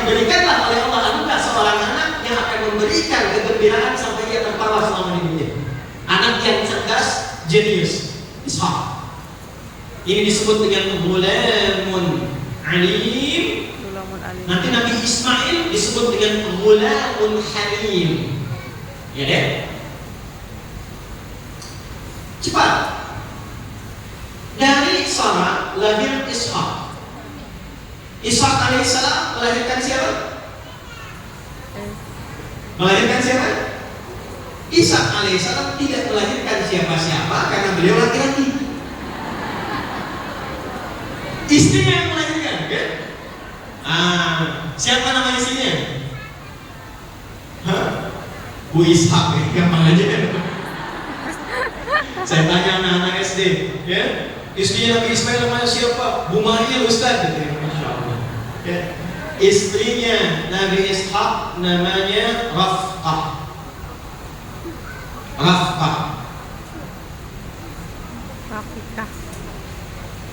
diberikanlah oleh Allah anugerah seorang anak yang akan memberikan kegembiraan sampai dia tertawa selama hidupnya. Anak yang cerdas, jenius, Ishak. Ini disebut dengan ghulamun alim. Nanti Nabi Ismail disebut dengan ghulamun halim. Ya deh. Cepat. Dari Sarah lahir Ishak. Ishak alaihissalam melahirkan siapa? Melahirkan siapa? Ishak alaihissalam tidak melahirkan siapa-siapa karena beliau laki-laki. Istrinya yang melahirkan, kan? Siapa nama istrinya? Bu Ishak, gampang aja. Saya tanya anak-anak SD, ya, istrinya Nabi Ismail namanya siapa? Bu Maria Ustaz, gitu ya, Masya Allah. Ya. Istrinya Nabi Ishak namanya Rafqah. Rafqah. Rafiqah.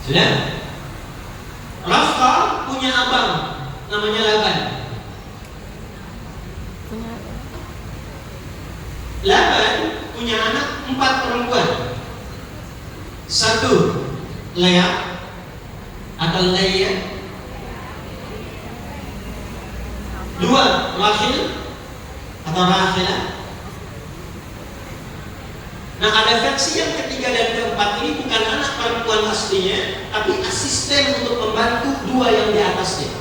Sudah? Rafqah punya abang namanya Laban. Laban punya anak 4 perempuan. 1 Lea atau Leia. 2 Rahil atau Rahila. Nah, ada versi yang ketiga dan keempat ini bukan anak perempuan aslinya, tapi asisten untuk membantu 2 yang di atasnya.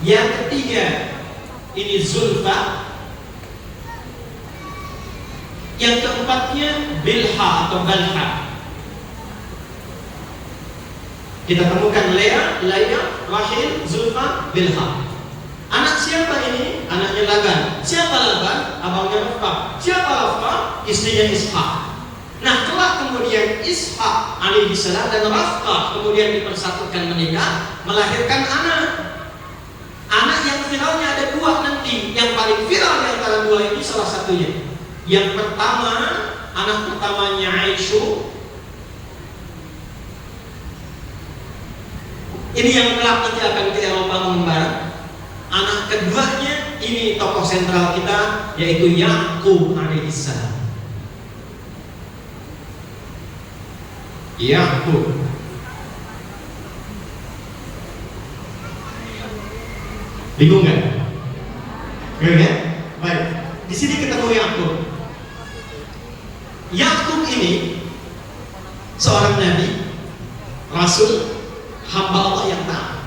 Yang ketiga ini Zulfa. Yang keempatnya Bilha atau Balha. Kita temukan Lea, Rahil, Zulfa, Bilha. Anak siapa ini? Anaknya Laban. Siapa Laban? Abangnya Rafqah. Siapa Rafqah? Istrinya Ishak. Nah, telah kemudian Ishak alaihissalam dan Rafqah kemudian dipersatukan menikah, melahirkan anak. Anak yang viralnya ada 2 nanti. Yang paling viral di antara 2 ini salah satunya. Yang pertama, anak pertamanya Aisyah. Ini yang kelak nanti akan ke Eropa mengembara. Anak keduanya ini tokoh sentral kita, yaitu Yakub alaihissalam. Yakub. Bingung nggak? Bingung ya? Baik. Di sini ketemu Yakub. Yakub ini seorang nabi, rasul, hamba Allah yang taat.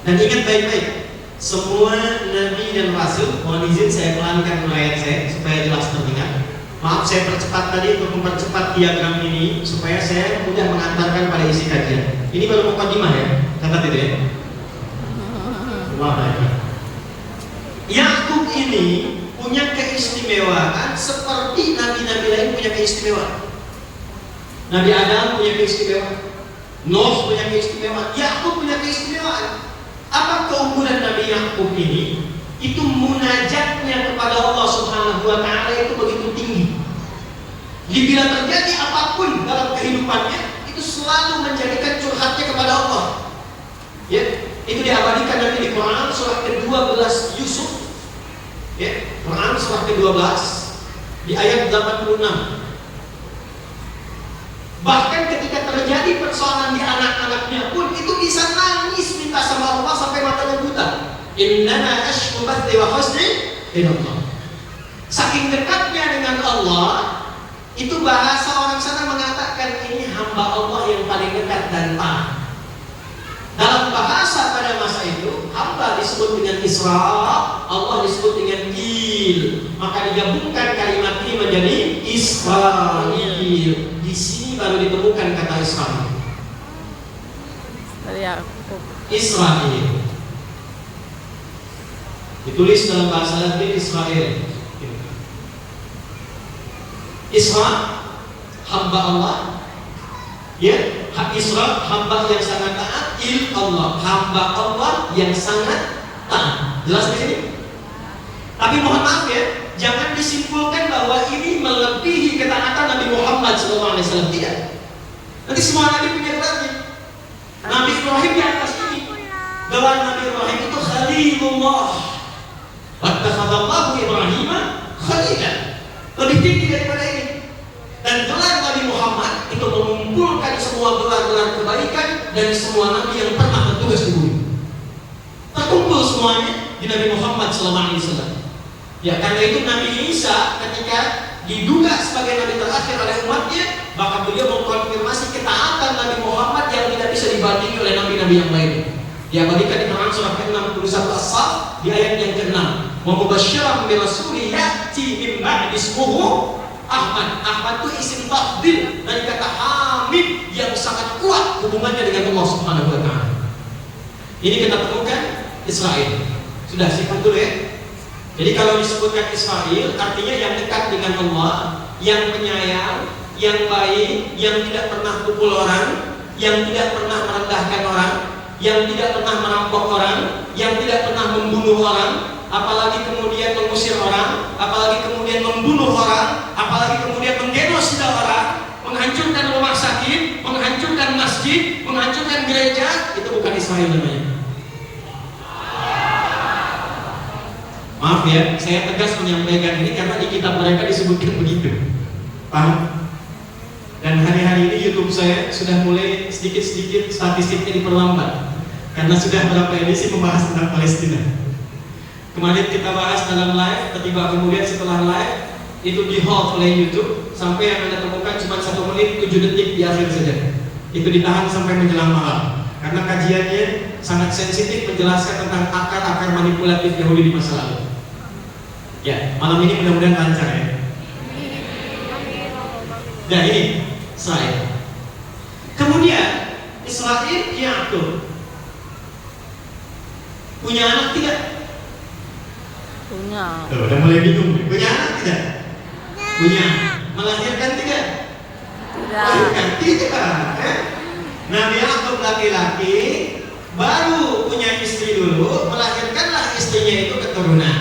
Dan ingat baik-baik, semua nabi dan rasul, mohon izin saya pelankan riwayat saya supaya jelas terdengar. Maaf, saya percepat tadi untuk mempercepat diagram ini supaya saya mudah mengantarkan pada isi kajian. Ini baru mukadimah ya, catat itu ya. Yakub ini punya keistimewaan seperti nabi-nabi lain punya keistimewaan. Nabi Adam punya keistimewaan, Nuh punya keistimewaan, Yakub punya keistimewaan. Apa keunggulan Nabi Yakub ini? Itu munajatnya kepada Allah Subhanahu wa Ta'ala itu begitu tinggi. Bila terjadi apapun dalam kehidupannya, itu selalu menjadikan curhatnya kepada Allah. Ya, itu diabadikan nanti di Quran surah ke-12 Yusuf. Ya, Quran surah ke-12 di ayat 86. Bahkan ketika terjadi persoalan di anak-anaknya pun itu bisa nangis minta sama Allah sampai matanya buta. Innana ashku bathi wa huzni ila Allah. Saking dekatnya dengan Allah, itu bahasa orang sana mengatakan ini hamba Allah yang paling dekat dan taat. Dalam bahasa pada masa itu, hamba disebut dengan Isra, Allah disebut dengan Il. Maka digabungkan kalimat ini menjadi Israil. Di sini baru ditemukan kata Israil. Israil. Ditulis dalam bahasa Latin Israel. Isra, hamba Allah. Ya, Isra, hamba yang sangat taat. Il Allah, hamba Allah yang sangat taat. Jelas di sini? Tapi mohon maaf ya, jangan disimpulkan bahwa ini melebihi ketaatan Nabi Muhammad SAW. Tidak. Nanti semua Nabi punya gelarnya. Nabi Ibrahim di atas ini. Gelar Nabi Ibrahim itu Khalil Khalilullah. Wattakhadallahu Ibrahim khalila. Lebih tinggi daripada ini. Dan gelar Nabi Muhammad itu mengumpulkan semua gelar-gelar kebaikan dari semua nabi yang pernah bertugas di bumi. Terkumpul semuanya di Nabi Muhammad SAW. Ya, karena itu Nabi Isa ketika diduga sebagai nabi terakhir oleh umatnya, maka beliau mengkonfirmasi ketaatan Nabi Muhammad yang tidak bisa dibandingi oleh nabi-nabi yang lain. Diabadikan di Quran surah ke-61 As-Saff di ayat yang ke-6. Wa mubasysyiran bi rasulin ya'ti min ba'di ismuhu Ahmad. Ahmad itu isim tafdil dari kata Hamid yang sangat kuat hubungannya dengan Allah Subhanahu wa taala. Ini kita temukan Israel. Sudah simpan dulu ya. Jadi kalau disebutkan Israel artinya yang dekat dengan Allah, yang penyayang, yang baik, yang tidak pernah pukul orang, yang tidak pernah merendahkan orang, yang tidak pernah merampok orang, yang tidak pernah membunuh orang, apalagi kemudian mengusir orang, apalagi kemudian membunuh orang, apalagi kemudian menggenosida orang, menghancurkan rumah sakit, menghancurkan masjid, menghancurkan gereja. Itu bukan Israel namanya. Maaf ya, saya tegas menyampaikan ini karena di kitab mereka disebutkan begitu. Paham? Dan hari-hari ini YouTube saya sudah mulai sedikit-sedikit statistiknya diperlambat karena sudah berapa edisi membahas tentang Palestina. Kemarin kita bahas dalam live, tiba-tiba kemudian setelah live itu di hold oleh YouTube sampai yang Anda temukan cuma 1 menit 7 detik di akhir saja. Itu ditahan sampai menjelang malam karena kajiannya sangat sensitif menjelaskan tentang akar-akar manipulatif Yahudi di masa lalu. Ya, malam ini mudah-mudahan lancar ya. Nah ini Israel. Kemudian Israel Yakub punya anak tidak? Punya. Tuh, udah mulai bingung. Punya anak tidak? Punya. Melahirkan tidak? Tidak. Melahirkan tidak. Nabi Yakub laki-laki baru punya istri dulu, melahirkanlah istrinya itu keturunan.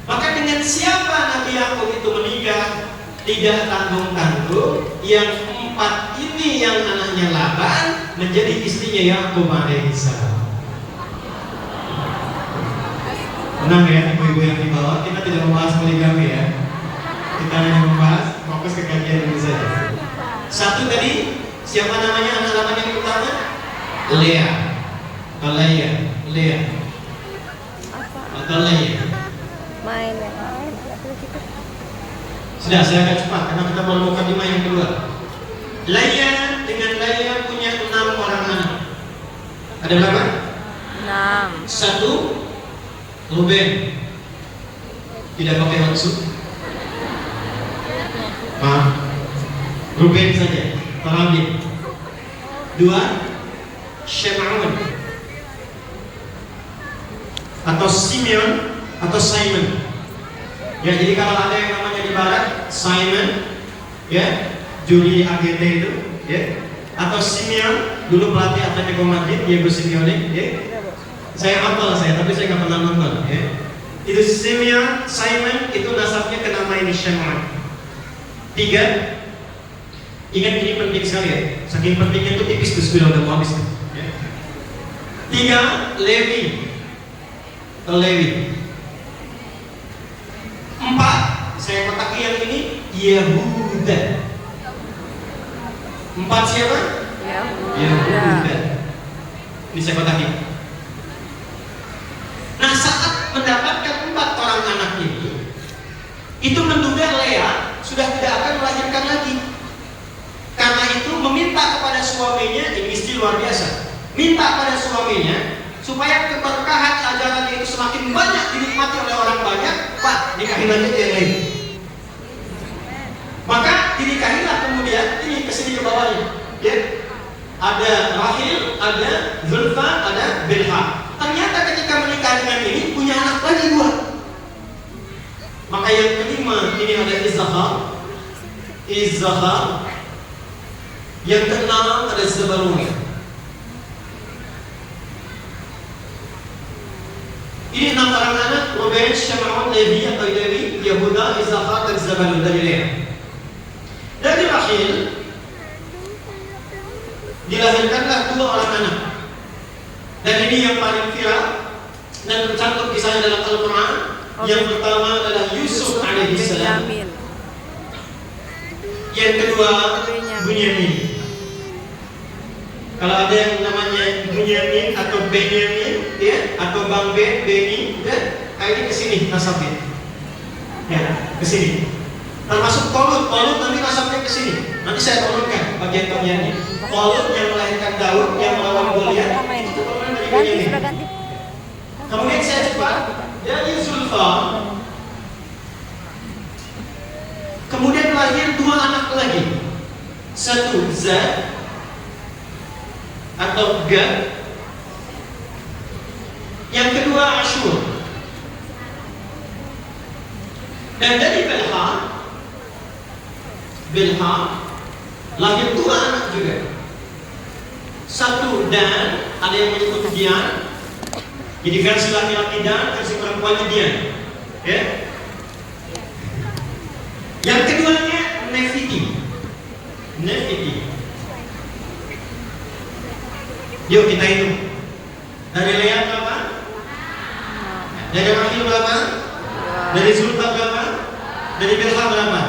Maka dengan siapa Nabi Yakub itu menikah? Tidak tanggung-tanggung. Yang 4 ini yang anaknya Laban menjadi istrinya Yakub alaihissalam. Tenang ya ibu-ibu yang di bawah, kita tidak membahas poligami ya. Kita hanya membahas fokus ke kajian ini saja. Satu tadi, siapa namanya anak Laban yang pertama? Lea. Lea. Atau Lea. Main ya. Sudah, saya akan cepat karena kita baru mukadimah yang kedua. Lea dengan Lea punya 6 orang anak. Ada berapa? 6. 1 Ruben. Tidak pakai maksud. Maaf. Ruben saja. Terlambat. 2 Shem'un atau Simeon atau Simon. Ya, jadi kalau ada yang namanya di barat Simon, ya, Juli AGT itu, ya, atau Simeon, dulu pelatih Atletico Madrid, Diego Simeone, ya. Saya hafal tapi saya nggak pernah nonton, ya. Itu Simeon, Simon itu nasabnya ke nama ini Shem'un. 3, ingat ini penting sekali ya, saking pentingnya itu tipis terus udah mau habis. Ya. 3 Levi. 4, saya kotaki yang ini Yehuda. 4 siapa? Yehuda. Ini saya kotaki. Nah, saat mendapatkan 4 orang anak itu menduga Lea sudah tidak akan melahirkan lagi. Karena itu meminta kepada suaminya, ini istri luar biasa, minta pada suaminya supaya keberkahan ajarannya itu semakin banyak dinikmati oleh orang banyak. Pak, nikahin aja yang lain. Maka dinikahilah kemudian, ini kesini ke bawahnya, ya. Ada Rahil, ada Zulfa, ada Bilha. Ternyata ketika menikah dengan ini punya anak lagi 2. Maka yang kelima ini ada Izzahar. Yang keenam ada Zabalun. Ini 6 orang anak, Ruben, Shem'un, Levi atau Levi, Yehuda, Izzahar dan Zabalun dari Lea. Dari Rahil dilahirkanlah 2 orang anak. Dan ini yang paling viral, dan tercantum kisahnya dalam Al-Quran. Yang pertama adalah Yusuf alaihissalam. Benyamin. Yang kedua Bunyamin. Kalau ada yang namanya Bunyamin atau Benyamin, ya, atau Bang Ben, Beni, ya, ini kesini nasabnya, ya, kesini. Termasuk Tolut nanti nasabnya kesini. Nanti saya turunkan bagian-bagiannya. Tolut yang melahirkan Daud, yang melawan Goliat, itu keturunan dari Bunyamin. Kemudian saya coba dari Zulfa. Kemudian lahir dua anak lagi. Satu Zad atau Gad. Yang kedua Ashur. Dan dari Bilha lahir dua anak juga. Satu Dan, ada yang menyebut Dian. Jadi versi laki-laki Dan, versi perempuannya Dian. Ya. Yang keduanya Nefiti. Yuk kita hitung. Dari Lea berapa? Dari Rahil berapa? Dari Zulfa berapa? Dari Bilha berapa?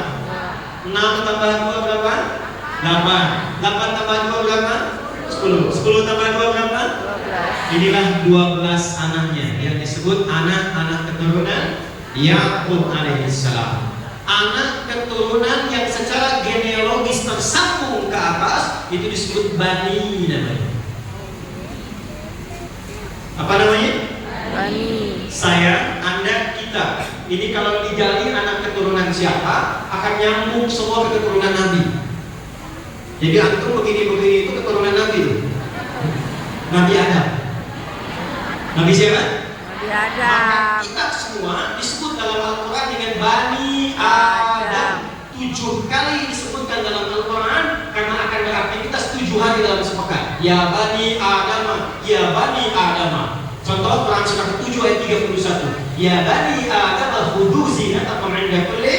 6 tambah 2 berapa? 8. 8 tambah 2 berapa? 10. 10 tambah 2 berapa? 12. Inilah 12 anaknya yang disebut anak-anak keturunan Yakub alaihissalam. Anak keturunan yang secara genealogis tersambung ke atas itu disebut Bani namanya. Apa namanya? Bani. Saya, Anda, kita. Ini kalau digali anak keturunan siapa akan nyambung semua ke keturunan Nabi. Jadi antum begini-begini itu keturunan Nabi tuh. Nabi Adam. Nabi siapa? Nabi Maka Adam. kita semua disebut dalam Al-Quran dengan Bani Adam. 7 kali disebutkan dalam Al-Quran karena akan beraktivitas 7 hari dalam sepekan. Ya Bani Adam, ya Bani Adam. Contoh Quran surah ke-7 ayat 31. Ya Bani Adam khudu zinatakum 'inda kulli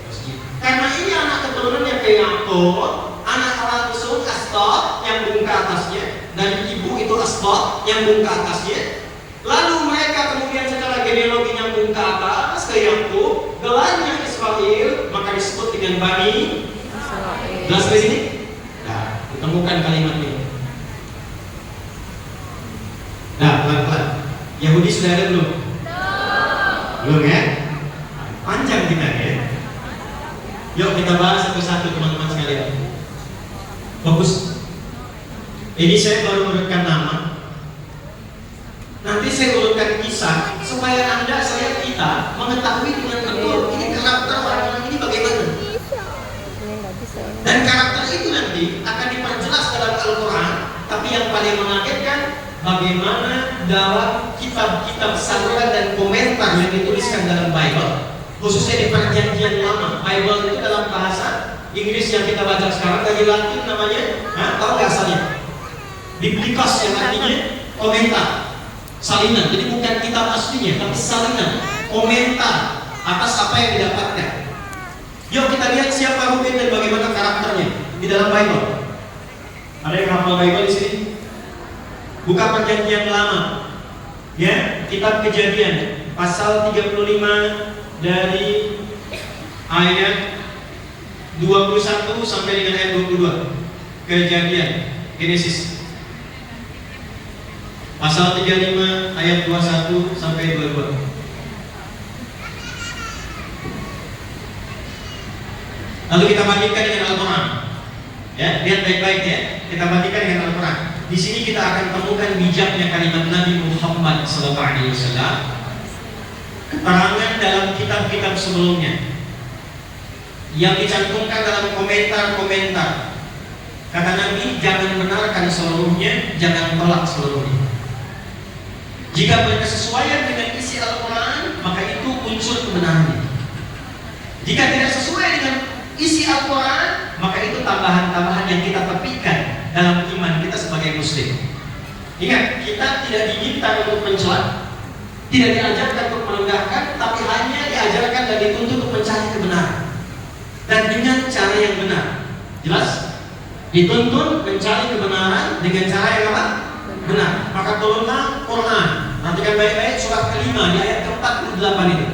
masjid. Karena ini anak keturunan yang kayak Yakub, anak langsung Asbab yang bung ke atasnya, dan ibu itu Asbab yang bung ke atasnya. Lalu mereka kemudian secara genealogi nyambung ke atas ke Yakub, gelarnya Israel, maka disebut dengan Bani. Jelas di sini? Nah, ditemukan kalimat ini. Nah, pelan-pelan. Yahudi sudah ada belum? Belum ya? Panjang kita ya. Yuk kita bahas satu-satu teman-teman sekalian. Bagus. Ini saya baru urutkan nama. Nanti saya urutkan kisah supaya Anda, saya, kita mengetahui dengan betul ini karakter orang ini bagaimana. Dan karakter itu nanti akan diperjelas dalam Al-Quran. Tapi yang paling mengagetkan bagaimana dalam kitab-kitab saluran dan komentar yang dituliskan dalam Bible, khususnya di Perjanjian Lama. Bible itu dalam bahasa Inggris yang kita baca sekarang, dari Latin namanya, tahu nggak asalnya? Biblikos, yang artinya komentar, salinan. Jadi bukan kitab aslinya, tapi salinan, komentar atas apa yang didapatkan. Yuk kita lihat siapa Ruben dan bagaimana karakternya di dalam Bible. Ada yang hafal Bible di sini? Buka Perjanjian Lama, ya, kitab Kejadian pasal 35 dari ayat 21 sampai dengan ayat 22. Kejadian, Genesis pasal 35 ayat 21 sampai 22. Lalu kita bandingkan dengan Al-Quran. Ya, lihat baik-baik ya. Kita bandingkan dengan Al-Quran. Di sini kita akan temukan bijaknya kalimat Nabi Muhammad SAW. Keterangan dalam kitab-kitab sebelumnya yang dicantumkan dalam komentar-komentar. Kata Nabi, jangan benarkan seluruhnya, jangan tolak seluruhnya. Jika berkesesuaian dengan isi Al-Quran, maka itu unsur kebenaran. Jika tidak sesuai dengan isi Al-Quran, maka itu tambahan-tambahan yang kita tepikan dalam iman kita sebagai muslim. Ingat, kita tidak diminta untuk mencela, tidak diajarkan untuk merendahkan, tapi hanya diajarkan dan dituntut untuk mencari kebenaran dan dengan cara yang benar. Jelas? Dituntut mencari kebenaran dengan cara yang apa? Benar. Maka turunlah Quran. Perhatikan baik-baik surat surah kelima di ayat ke-48 itu.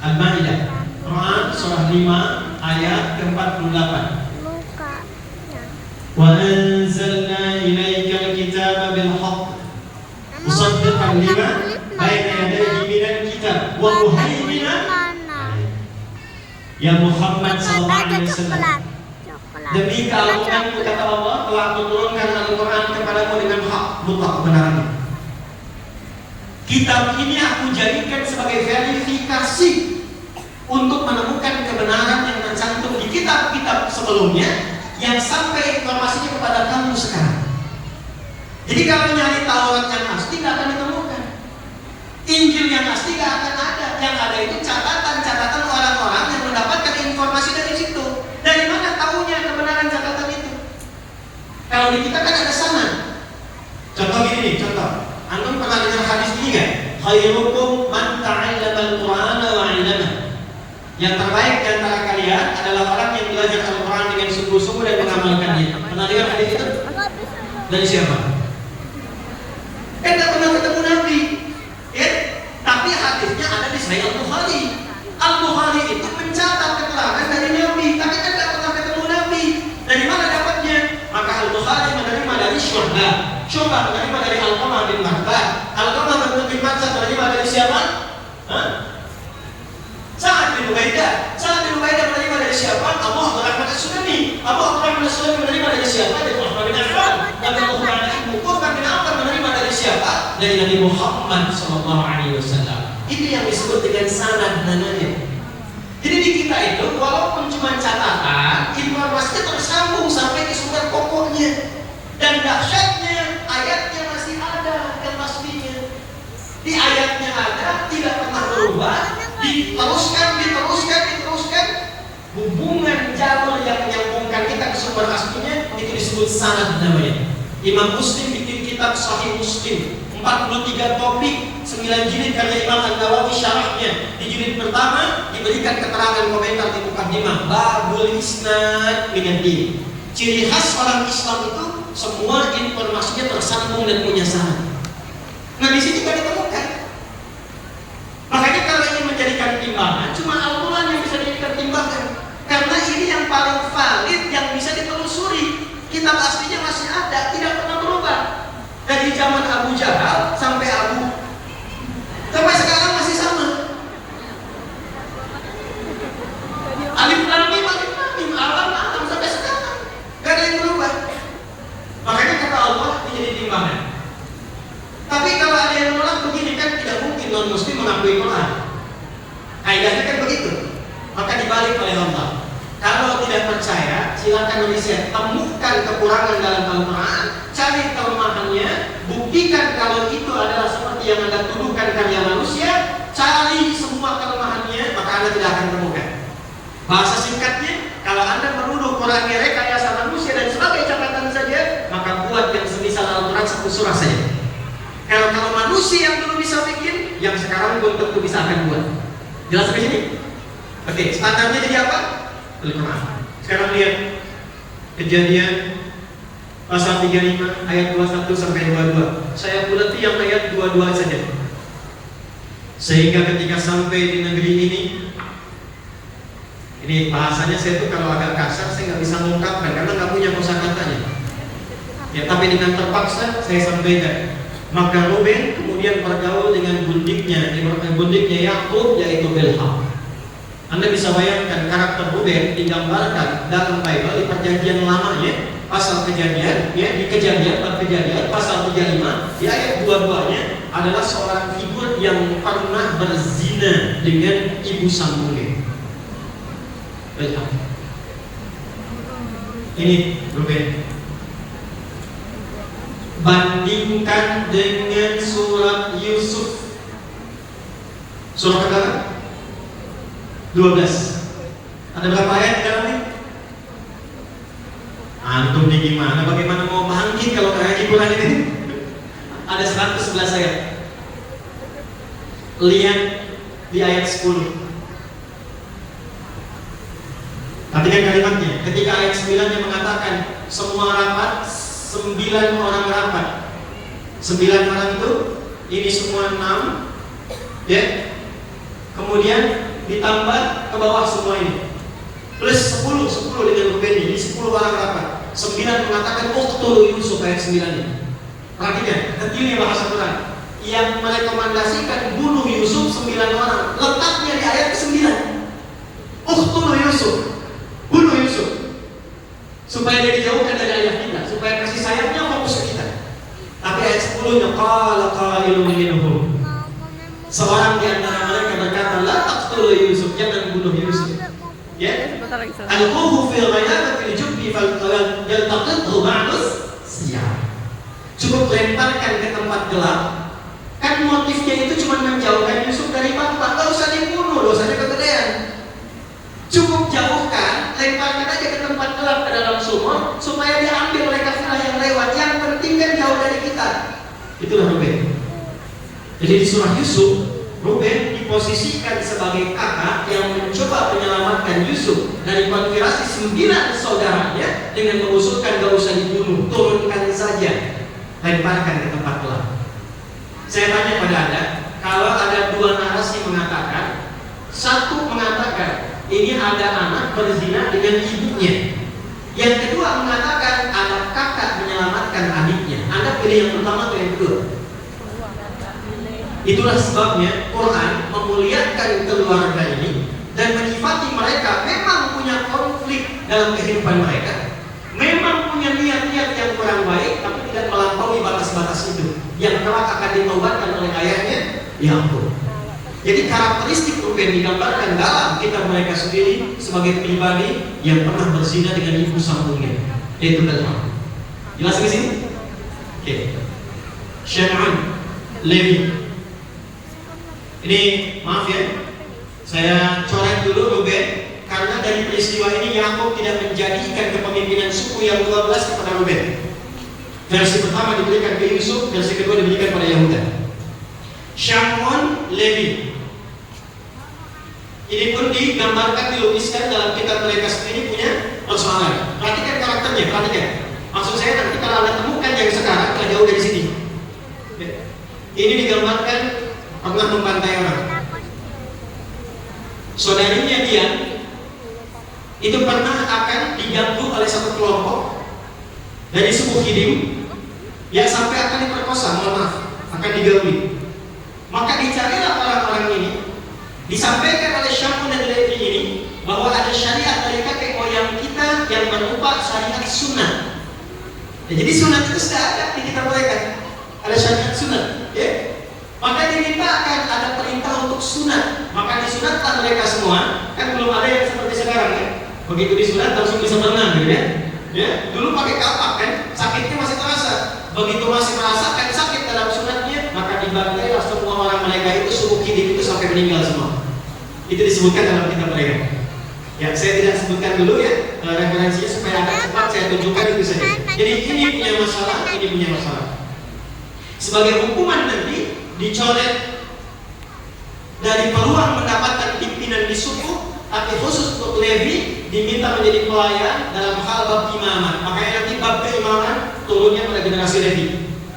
Al-Maidah. Quran surah 5 ayat ke-48. Wa anzalna ilaikal kitaba bil haqq musaddiqan lima baina yadayhi minal kitab wa muhaiminan ya Muhammad sallallahu alaihi wasallam. Demi keagunganku kata Allah telah menurunkan Al-Quran kepadamu dengan hak mutlak kebenarannya. Kitab ini aku jadikan sebagai verifikasi untuk menemukan kebenaran yang tercantum di kitab-kitab sebelumnya yang sampai informasinya kepada kamu sekarang. Jadi kalau nyari Taurat yang asli nggak akan ditemukan, Injil yang asli nggak akan ada. Yang ada itu catatan-catatan orang-orang yang mendapatkan informasi dari situ. Dari mana tahunya kebenaran catatan itu? Kalau di kita kan ada sana. Contoh gini nih, contoh. Antum pernah dengar hadis ini kan? Khairukum man ta'allama al-Qur'ana wa 'allama. Yang terbaik di antara kalian adalah orang yang belajar Al-Quran dengan sungguh-sungguh dan mengamalkannya. Pernah dengar hadis itu? Dari siapa? Tidak pernah ketemu Nabi, ya? Tapi hadisnya ada di Sahih Al-Bukhari. Al-Bukhari itu mencatat keterangan dari Nabi, tapi kan tidak pernah ketemu Nabi. Dari mana dapatnya? Maka Al-Bukhari menerima dari Syu'bah, Syu'bah menerima dari Al-Qamah bin Marthad, Al-Qamah bin Marthad menerima dari siapa? Sa'ad bin Ubaidah menerima dari siapa? Abu Abdurrahman As-Sulami. Abu Abdurrahman As-Sulami menerima dari siapa? Dari Uthman bin Affan. Uthman bin Affan menerima dari siapa? Dari Nabi Muhammad SAW. Itu yang disebut dengan sanad namanya. Jadi di kita itu walaupun cuma catatan, informasinya tersambung sampai ke sumber pokoknya. Dan dahsyatnya ayatnya masih ada yang aslinya. Di ayatnya ada, tidak pernah berubah. Diteruskan. Hubungan jalur yang menyambungkan kita ke sumber aslinya itu disebut sanad namanya. Imam Muslim bikin kitab Sahih Muslim 43 topik 9 jilid karya Imam An-Nawawi syarahnya. Di jilid pertama diberikan keterangan komentar di mukaddimah babul isnad min ad-din. Ciri khas orang Islam itu semua informasinya tersambung dan punya sanad. Nah di sini kan ditemukan. Makanya kalau ingin menjadikan timbangan, cuma Al-Quran yang bisa dijadikan timbangan. Karena ini yang paling valid, yang bisa ditelusuri. Kitab aslinya masih ada, tidak pernah berubah. Dari zaman Abu Jahal sampai sekarang masih sama. Alif Lam Mim, alam sampai sekarang. Gak ada yang berubah. Makanya kata Allah menjadi timbangan. Tapi kalau ada yang menolak begini kan tidak mungkin non-muslim mengakui Quran. Kaidahnya kan begitu. Maka dibalik oleh Allah. Kalau tidak percaya, silakan riset, temukan kekurangan dalam Al-Quran, cari kelemahannya, buktikan kalau itu adalah seperti yang Anda tuduhkan karya manusia, cari semua kelemahannya, maka Anda tidak akan temukan. Bahasa singkatnya, kalau Anda menuduh Quran rekayasa manusia dan sebagai catatan saja, maka buat yang semisal Al-Quran satu surah saja. Kalau manusia yang dulu bisa bikin, yang sekarang belum tentu bisa akan buat. Jelas sampai sini? Oke, standarnya jadi apa? Al-Quran. Sekarang lihat Kejadian pasal 35 ayat 21 sampai 22. Saya bulati yang ayat 22 saja. Sehingga ketika sampai di negeri ini bahasanya saya tuh kalau agak kasar saya nggak bisa mengungkapkan karena nggak punya kosakatanya. Ya, tapi dengan terpaksa saya sampaikan. Maka Ruben kemudian bergaul dengan bundiknya Yakub yaitu Bilha. Anda bisa bayangkan karakter Ruben digambarkan dalam Bible di perjanjian lamanya pasal kejadian, ya di kejadian pasal 35 di ayat 22-nya adalah seorang figur yang pernah berzina dengan ibu sambungnya. Ini Ruben. Bandingkan dengan surat Yusuf. Surah berapa? 12. Ada berapa ayat di dalamnya? Antum nih gimana? Bagaimana mau bangkit kalau kayak Quran ini? Ada 111 ayat. Lihat di ayat 10. Perhatikan kalimatnya. Ketika ayat 9 yang mengatakan semua rapat, 9 orang rapat. 9 orang itu, ini semua 6, Ya. Kemudian ditambah ke bawah semua ini. Plus 10 dengan Ruben ini, 10 orang rapat. 9 mengatakan uqtulu Yusuf, ayat 9 ini. Perhatikan, detailnya bahasa Quran. Yang merekomendasikan bunuh Yusuf 9 orang. Letaknya di ayat ke-9. Uqtulu Yusuf, bunuh Yusuf, supaya dia dijauhkan dari ayah kita, supaya kasih sayangnya fokus ke kita. Tapi ayat 10-nya qala qailun minhum, seorang di antara mereka berkata, la taqtulu Yusuf, jangan bunuh Yusuf. Ya, alquhu fil ghayabati al-jubbi yaltaqithu ba'dus siyah. Cukup lemparkan ke tempat gelap. Kan motifnya itu cuma menjauhkan Yusuf dari bapak. Gak usah dibunuh, dosanya kegedean. Cukup jauhkan, lemparkan aja ke tempat gelap ke dalam sumur, supaya diambil oleh kafilah yang lewat. Yang penting kan jauh dari kita. Itulah Ruben. Jadi di surah Yusuf, Ruben diposisikan sebagai kakak yang mencoba menyelamatkan Yusuf dari konspirasi 9 saudaranya dengan mengusulkan gak usah dibunuh, turunkan saja, lemparkan ke tempat gelap. Saya tanya pada Anda, kalau ada 2 narasi mengatakan, satu mengatakan ini ada anak berzina dengan ibunya, yang kedua mengatakan ada kakak menyelamatkan adiknya, Anda pilih yang pertama atau yang kedua? Itulah sebabnya Quran memuliakan keluarga ini dan menyifati mereka memang punya konflik dalam kehidupan mereka, memang punya niat-niat yang kurang baik, tapi tidak melampaui batas-batas itu yang kelak akan ditaubatkan oleh ayahnya Yakub. Jadi karakteristik Ruben digambarkan dalam kitab mereka sendiri sebagai pribadi yang pernah berzina dengan ibu sambungnya, yaitu Bilhah. Jelas di sini? Oke. Shimon, Levi. Ini maaf ya, saya coret dulu Ruben, karena dari peristiwa ini Yakub tidak menjadikan kepemimpinan suku yang 12 kepada Ruben. Versi pertama diberikan ke Yusuf, versi kedua diberikan pada Yahuda. Shimon, Levi. Ini pun digambarkan, dilukiskan dalam kitab mereka sendiri punya persoalan. Perhatikan karakternya, perhatikan. Maksud saya nanti kalau Anda temukan yang sekarang, nggak jauh dari sini. Ini digambarkan pernah membantai orang. Saudarinya dia itu pernah akan diganggu oleh satu kelompok dari suku Khidim yang sampai akan diperkosa, mohon maaf, akan digauli. Maka dicarilah orang-orang ini, disampaikan oleh Shimon dan Levi ini bahwa ada syariat dari kakek moyang kita yang berupa syariat sunat. Ya, jadi sunat itu sudah ada di kitab mereka, ada syariat sunat. Ya. Maka dimintakan ada perintah untuk sunat, maka disunatkan mereka semua. Kan belum ada yang seperti sekarang ya. Begitu disunat langsung bisa berenang gitu ya. Ya, dulu pakai kapak kan, sakitnya masih terasa. Begitu masih merasakan sakit dalam sunatnya, maka dibantailah semua orang mereka itu, suku Khidim itu sampai meninggal semua. Itu disebutkan dalam kitab mereka. Ya, saya tidak sebutkan dulu ya referensinya supaya agak cepat saya tunjukkan itu saja. Jadi ini punya masalah, ini punya masalah. Sebagai hukuman nanti dicoret dari peluang mendapatkan pimpinan di suku, tapi khusus untuk Levi diminta menjadi pelayan dalam hal bab imaman. Makanya nanti bab keimaman turunnya pada generasi Levi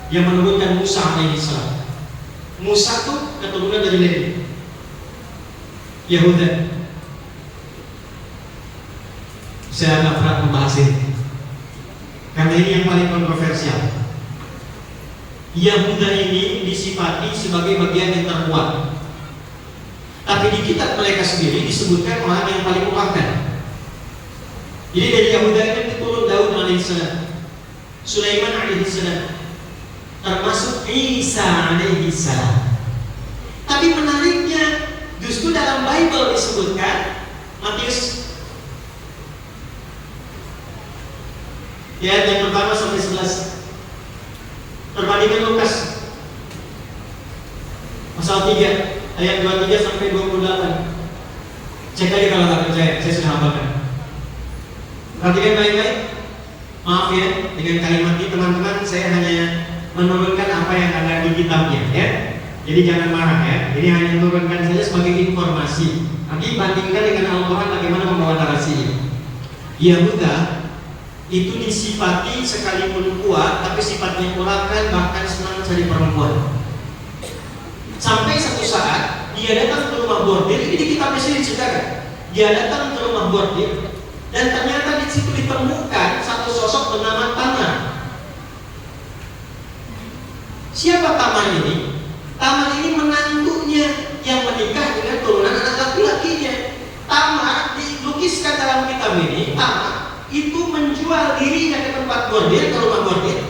yang menurunkan Musa alaihissalam. Musa itu keturunan dari Levi, Yahuda. Saya agak berat membahas ini karena ini yang paling kontroversial. Yahuda ini disifati sebagai bagian yang terkuat, tapi di kitab mereka sendiri disebutkan orang yang paling murahan. Jadi dari Yahuda ini turun Daud alaihissalam, Sulaiman alaihissalam, termasuk Isa alaihissalam. Tapi menariknya justru dalam Bible disebutkan Matius ya yang pertama sampai 11. Perbandingan Lukas pasal 3 ayat 23 sampai 28. Cek aja kalau tak percaya, saya sudah hafalkan. Perhatikan baik-baik. Maaf ya, dengan kalimat ini teman-teman saya hanya menurunkan apa yang ada di kitabnya ya. Jadi jangan marah ya. Ini hanya menurunkan saja sebagai informasi. Nanti bandingkan dengan Al-Quran bagaimana membawa narasi ini. Yahuda itu disifati sekalipun kuat, tapi sifatnya urakan, bahkan senang cari perempuan. Sampai satu saat dia datang ke rumah bordir. Ini di kitabnya sendiri ceritakan. Dia datang ke rumah bordir dan ternyata di situ ditemukan satu sosok bernama Tamar. Siapa Tamar ini? Tamar ini menantunya yang menikah dengan turunan anak laki-lakinya. Tamar dilukiskan dalam kitab ini. Tamar itu menjual dirinya ke tempat bordir, ke rumah bordir,